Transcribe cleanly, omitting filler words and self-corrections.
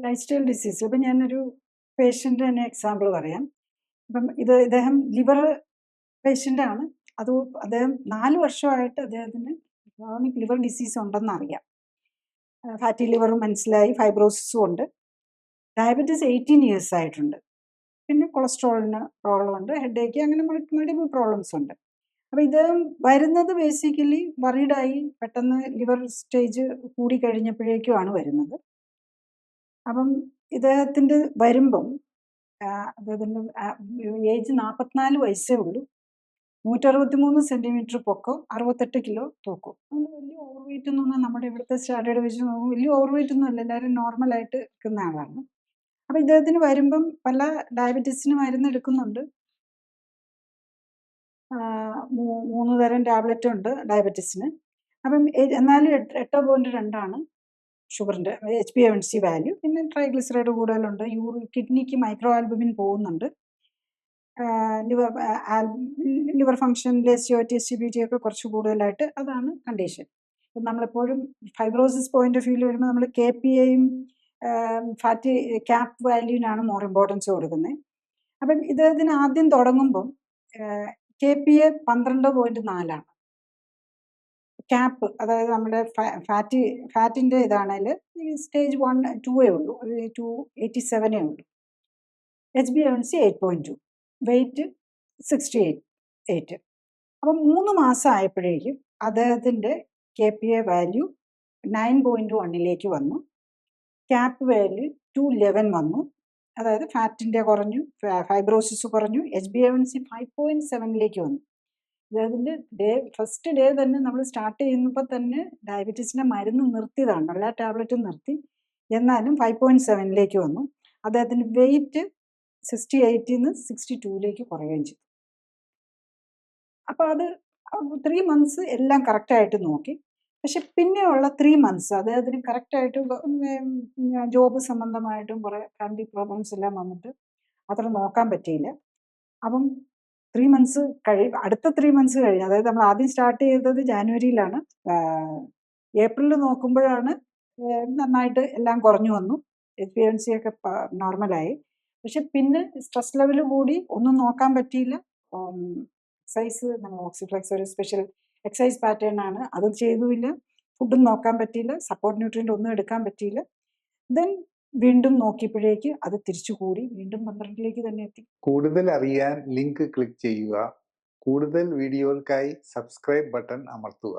Life style disease. ഇപ്പം ഞാനൊരു patient തന്നെ എക്സാമ്പിൾ പറയാം. ഇപ്പം ഇദ്ദേഹം ലിവർ പേഷ്യൻ്റാണ്. അദ്ദേഹം 4 വർഷമായിട്ട് അദ്ദേഹത്തിന് ക്രോണിക് ലിവർ ഡിസീസ് ഉണ്ടെന്നറിയാം. ഫാറ്റി ലിവർ മനസ്സിലായി, ഫൈബ്രോസിസും ഉണ്ട്. ഡയബറ്റീസ് 18 ഇയേഴ്സ് ആയിട്ടുണ്ട്. പിന്നെ കൊളസ്ട്രോളിന് പ്രോബ്ലം ഉണ്ട്, ഹെഡേക്ക്, അങ്ങനെ മൾട്ടിപ്പിൾ പ്രോബ്ലംസ് ഉണ്ട്. അപ്പം ഇദ്ദേഹം വരുന്നത് ബേസിക്കലി വറീഡായി പെട്ടെന്ന് ലിവർ സ്റ്റേജ് കൂടി കഴിഞ്ഞപ്പോഴേക്കുമാണ് വരുന്നത്. അപ്പം ഇദ്ദേഹത്തിൻ്റെ വരുമ്പം അദ്ദേഹത്തിൻ്റെ ഏജ് 44 വയസ്സേ ഉള്ളൂ. 163 സെൻറ്റിമീറ്റർ പൊക്കം, 68 കിലോ തൂക്കും. അതുകൊണ്ട് വലിയ ഓവർ വെയിറ്റ് ഒന്നും നമ്മുടെ ഇവിടുത്തെ സ്റ്റാൻഡേർഡ് വെച്ച് നോക്കുമ്പോൾ വലിയ ഓവർ വെയിറ്റ് ഒന്നും അല്ല, എല്ലാവരും നോർമലായിട്ട് നിൽക്കുന്ന ആളാണ്. അപ്പം ഇദ്ദേഹത്തിന് വരുമ്പം പല ഡയബറ്റീസിന് മരുന്ന് എടുക്കുന്നുണ്ട്. 3 തരം ടാബ്ലറ്റ് ഉണ്ട് ഡയബറ്റീസിന്. അപ്പം എന്നാലും 8.2 ഷുഗറിൻ്റെ HbA1c വാല്യൂ. പിന്നെ ട്രൈഗ്ലിസറൈഡ് കൂടുതലുണ്ട്, കിഡ്നിക്ക് മൈക്രോ ആൽബുമിൻ പോകുന്നുണ്ട്, ലിവർ ഫംഗ്ഷനിൽ SGOT SGPT ഒക്കെ കുറച്ച് കൂടുതലായിട്ട്, അതാണ് കണ്ടീഷൻ. അപ്പം നമ്മളെപ്പോഴും ഫൈബ്രോസിസ് പോയിന്റ് ഓഫ് വ്യൂവിൽ വരുമ്പോൾ നമ്മൾ KPAയും ഫാറ്റി ക്യാപ് വാല്യൂവിനാണ് മോർ ഇമ്പോർട്ടൻസ് കൊടുക്കുന്നത്. അപ്പം ഇദ്ദേഹത്തിന് ആദ്യം തുടങ്ങുമ്പം KPA 12.4 ക്യാപ്പ്, അതായത് നമ്മുടെ ഫാറ്റിൻ്റെ ഇതാണെങ്കിൽ സ്റ്റേജ് 1, 2 ഉള്ളൂ, 287 ഉള്ളൂ. HbA1c 8.2, wait 68. അപ്പം 3 മാസം ആയപ്പോഴേക്കും അദ്ദേഹത്തിൻ്റെ KPA വാല്യൂ 9.1 വന്നു, ക്യാപ്പ് വാല്യൂ 211 വന്നു, അതായത് ഫാറ്റിൻ്റെ കുറഞ്ഞു, ഫൈബ്രോസിസ് കുറഞ്ഞു, HbA1c 5.7 വന്നു. അദ്ദേഹത്തിൻ്റെ ഫസ്റ്റ് ഡേ തന്നെ നമ്മൾ സ്റ്റാർട്ട് ചെയ്യുന്നപ്പോൾ തന്നെ ഡയബറ്റീസിൻ്റെ മരുന്ന് നിർത്തിയതാണ്, എല്ലാ ടാബ്ലറ്റും നിർത്തി. എന്നാലും 5.7 വന്നു. അദ്ദേഹത്തിൻ്റെ വെയിറ്റ് 68 നിന്ന് 62 കുറയുകയും ചെയ്തു. അപ്പോൾ അത് 3 മന്ത്സ് എല്ലാം കറക്റ്റായിട്ട് നോക്കി. പക്ഷെ പിന്നെയുള്ള 3 മന്ത്സ് അദ്ദേഹത്തിന് കറക്റ്റായിട്ട് ജോബ് സംബന്ധമായിട്ടും കുറേ ഫാമിലി പ്രോബ്ലംസ് എല്ലാം വന്നിട്ട് അത്ര നോക്കാൻ പറ്റിയില്ല. അപ്പം 3 മന്ത്സ് അടുത്ത 3 മന്ത്സ് കഴിഞ്ഞ്, അതായത് നമ്മൾ ആദ്യം സ്റ്റാർട്ട് ചെയ്തത് ജാനുവരിയിലാണ്, ഏപ്രിലിൽ നോക്കുമ്പോഴാണ് നന്നായിട്ട് എല്ലാം കുറഞ്ഞു വന്നു, HbA1c ഒക്കെ നോർമലായി. പക്ഷെ പിന്നെ സ്ട്രെസ് ലെവൽ കൂടി, ഒന്നും നോക്കാൻ പറ്റിയില്ല. എക്സസൈസ്, നമ്മൾ ഓക്സിഫ്ലെക്സ് ഒരു സ്പെഷ്യൽ എക്സസൈസ് പാറ്റേൺ ആണ്, അത് ചെയ്തുമില്ല. ഫുഡും നോക്കാൻ പറ്റിയില്ല, സപ്പോർട്ട് ന്യൂട്രിയൻ്റ് ഒന്നും എടുക്കാൻ പറ്റിയില്ല. ദെൻ വീണ്ടും നോക്കിയപ്പോഴേക്ക് അത് തിരിച്ചു കൂടി, വീണ്ടും 12 തന്നെ എത്തി. കൂടുതൽ അറിയാൻ ലിങ്ക് ക്ലിക്ക് ചെയ്യുക. കൂടുതൽ വീഡിയോകൾക്കായി സബ്സ്ക്രൈബ് ബട്ടൺ അമർത്തുക.